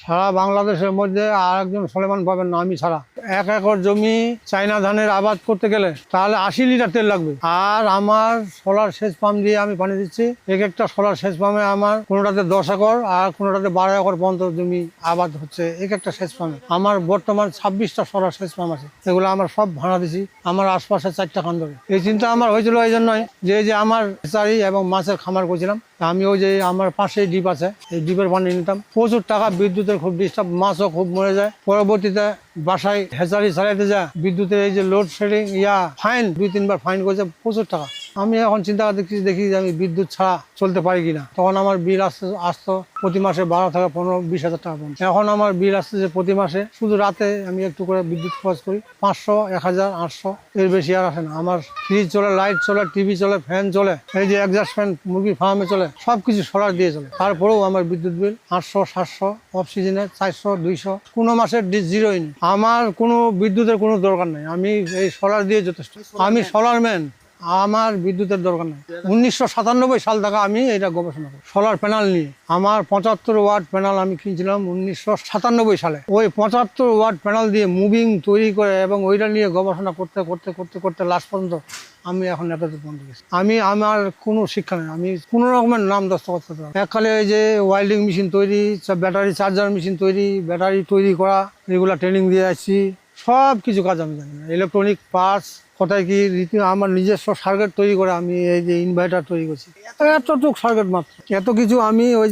সারা বাংলাদেশের মধ্যে আর একজন সলেমান পাবেন না আমি ছাড়া। 1 একর জমি চায়না ধানের আবাদ করতে গেলে তাহলে 80 লিটার তেল লাগবে। আর আমার সোলার সেচ পাম্প দিয়ে আমি পানি দিচ্ছি। একটা সোলার সেচ পাম্পে আমার কোনোটাতে 10 একর আর কোনোটাতে 12 একর পর্যন্ত জমি আবাদ হচ্ছে একটা সেচ পাম্পে। আমার বর্তমান 26টা সোলার সেচ পাম্প আছে, এগুলো আমার সব ভাড়া দিছি আমার আশপাশে 4টা খান ধরে। এই চিন্তা আমার হয়েছিল এই জন্যই যে আমার ফিশারি এবং মাছের খামার করেছিলাম। আমি ওই যে আমার পাশেই ডিপ আছে, এই ডিপের পানি নিতাম। প্রচুর টাকা, বিদ্যুতের খুব ডিস্টার্ব, মাছও খুব মরে যায়। পরবর্তীতে বাসায় হেচারি চালাইতে যায়, বিদ্যুতের এই যে লোড শেডিং ফাইন 2-3 বার ফাইন করেছে, প্রচুর টাকা। আমি এখন চিন্তা দেখি যে আমি বিদ্যুৎ ছাড়া চলতে পারি কিনা। তখন আমার বিল আসতো প্রতি মাসে 12 থেকে 15-20 হাজার টাকা পর্যন্ত। এখন আমার বিল আসছে যে প্রতি মাসে শুধু রাতে আমি একটু করে বিদ্যুৎ খরচ করি 500, 1000, 800, এর বেশি আর আসে না। আমার ফ্রিজ চলে, লাইট চলে, টিভি চলে, ফ্যান চলে, এই যে এক্সস্ট ফ্যান মুরগির ফার্মে চলে, সবকিছু সোলার দিয়ে চলে। তারপরেও আমার বিদ্যুৎ বিল 800, 700, অফ সিজনে 400, 200, কোনো মাসের জিরোই নেই। আমার কোনো বিদ্যুতের কোনো দরকার নেই, আমি এই সোলার দিয়ে যথেষ্ট। আমি সোলার ম্যান, আমার বিদ্যুতের দরকার নেই। 1997 সাল থেকে আমি এটা গবেষণা করি সোলার প্যানেল নিয়ে। আমার 75 ওয়াট প্যানেল আমি কিনছিলাম 1997 সালে। ওই 75 ওয়াট প্যানেল দিয়ে মুভিং তৈরি করে এবং ওইটা নিয়ে গবেষণা করতে করতে করতে করতে লাস্ট পর্যন্ত আমি এখন এতদূর পর্যন্ত গেছি। আমি আমার কোনো শিক্ষা নেই, আমি কোনো রকমের নাম দস্তখত করতে পারি। এককালে এই যে ওয়েল্ডিং মেশিন তৈরি, ব্যাটারি চার্জার মেশিন তৈরি, ব্যাটারি তৈরি করা, এগুলা ট্রেনিং দিয়ে আসছি। সব কিছু কাজ আমি জানি না। ইলেকট্রনিক পার্টস কোথায় কি রীতি, আমার নিজস্ব সার্কিট তৈরি করে আমি এই যে ইনভার্টার তৈরি করছি। এতটুকু সার্কিট মাত্র, এত কিছু আমি ওই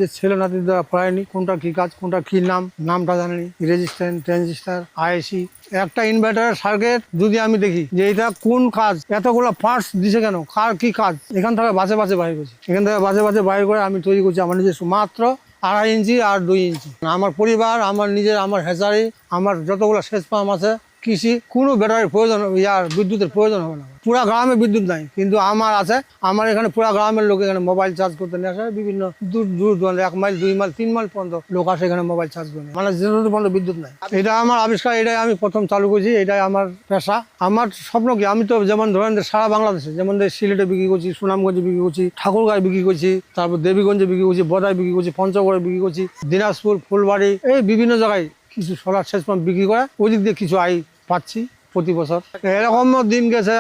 যে ছেলে নাতির দ্বারা পড়াইনি। কোনটা কি কাজ, কোনটা কি নামটা জানিনি। রেজিস্ট্যান্স, ট্রানজিস্টার, আইসি, একটা ইনভার্টারের সার্কিট যদি আমি দেখি যে এটা কোন কাজ, এতগুলো পার্টস দিছে কেন, কার কি কাজ, এখান থেকে বাজে বাইর করছি। এখান থেকে বাজে বাইর করে আমি তৈরি করছি আমার নিজস্ব মাত্র 2.5 ইঞ্চি আর 2 ইঞ্চি। আমার পরিবার, আমার নিজের, আমার হেচারি, আমার যতগুলো সেচ পাম্প আছে, কৃষি, কোনো ব্যাটারির প্রয়োজন, বিদ্যুতের প্রয়োজন হবে না। পুরা গ্রামে বিদ্যুৎ নাই, কিন্তু আমার আছে। আমার এখানে পুরা গ্রামের লোক এখানে মোবাইল চার্জ করতে নিয়ে আসে। বিভিন্ন দূর দূরান্ত 1 মাইল, 2 মাইল, 3 মাইল পর্যন্ত লোক আসে এখানে মোবাইল চার্জ করে। মানে যেহেতু পর্যন্ত বিদ্যুৎ নাই, এটা আমার আবিষ্কার, এটাই আমি প্রথম চালু করছি, এটাই আমার পেশা। আমার স্বপ্ন কি, আমি তো যেমন ধরেন সারা বাংলাদেশে, যেমন সিলেটে বিক্রি করছি, সুনামগঞ্জে বিক্রি করছি, ঠাকুরগাঁয়ে বিক্রি করছি, তারপর দেবীগঞ্জে বিক্রি করছি, বদায় বিক্রি করছি, পঞ্চগড়ে বিক্রি করছি, দিনাজপুর, ফুলবাড়ি, এই বিভিন্ন জায়গায় কিছু সোলার সেচ পাম্প বিক্রি করে ওই দিক দিয়ে কিছু আয় পাচ্ছি প্রতি বছর। এরকম দিন গেছে।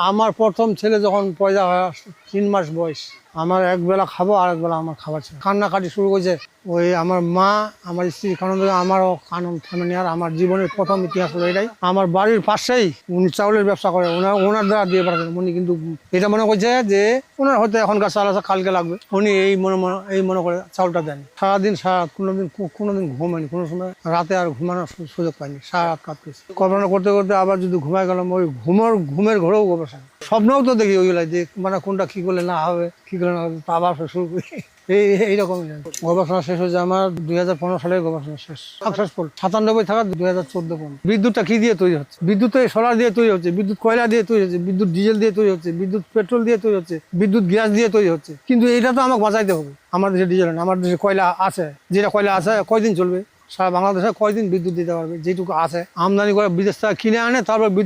আমার প্রথম ছেলে যখন পয়দা হয়ে 3 মাস বয়স, আমার একবেলা খাবো আর একবেলা আমার খাবার ছিল। কান্নাকাটি শুরু করেছে ওই আমার মা, আমার স্ত্রী, কারণ আমারও কানন থামেনি। আর আমার জীবনের প্রথম ইতিহাস হলো এটাই। আমার বাড়ির পাশেই উনি চাউলের ব্যবসা করে, ওনার দ্বারা দিয়ে পাঠাতেন। উনি কিন্তু এটা মনে করছে যে ওনার হয়তো এখনকার চাল আছে, কালকে লাগবে। উনি এই মনে করে চাউলটা দেন। সারাদিন কোনোদিন ঘুমায়নি, কোনো সময় রাতে আর ঘুমানোর সুযোগ পাইনি। সারা রাত কাঁদতেছি গবেষণা করতে করতে। আবার যদি ঘুমাই গেলাম, ওই ঘুমের ঘরেও গবেষণা, স্বপ্নও তো দেখি ওইগুলাই যে মানে কোনটা কি করলে না হবে, কি করলে না হবে, আবার শুরু করি। এইরকম গবেষণা শেষ হয়েছে আমার 2015 সালের গবেষণা শেষ, সাকসেসফুল। 97 থেকে 2014 পর্যন্ত। বিদ্যুৎটা কি দিয়ে তৈরি হচ্ছে? বিদ্যুৎ সোলার দিয়ে তৈরি হচ্ছে, বিদ্যুৎ কয়লা দিয়ে তৈরি হচ্ছে, বিদ্যুৎ ডিজেল দিয়ে তৈরি হচ্ছে, বিদ্যুৎ পেট্রোল দিয়ে তৈরি হচ্ছে, বিদ্যুৎ গ্যাস দিয়ে তৈরি হচ্ছে। কিন্তু এটা তো আমাকে বাঁচাইতে হবে। আমার দেশে ডিজেল না, আমার দেশে কয়লা আছে। যেটা কয়লা আছে কয়দিন চলবে? সারা বাংলাদেশে কয়দিন বিদ্যুৎ দিতে পারবে? যেটুকু আছে আমদানি করে বিদেশ থেকে কিনে আনে, তারপর বিদ্যুৎ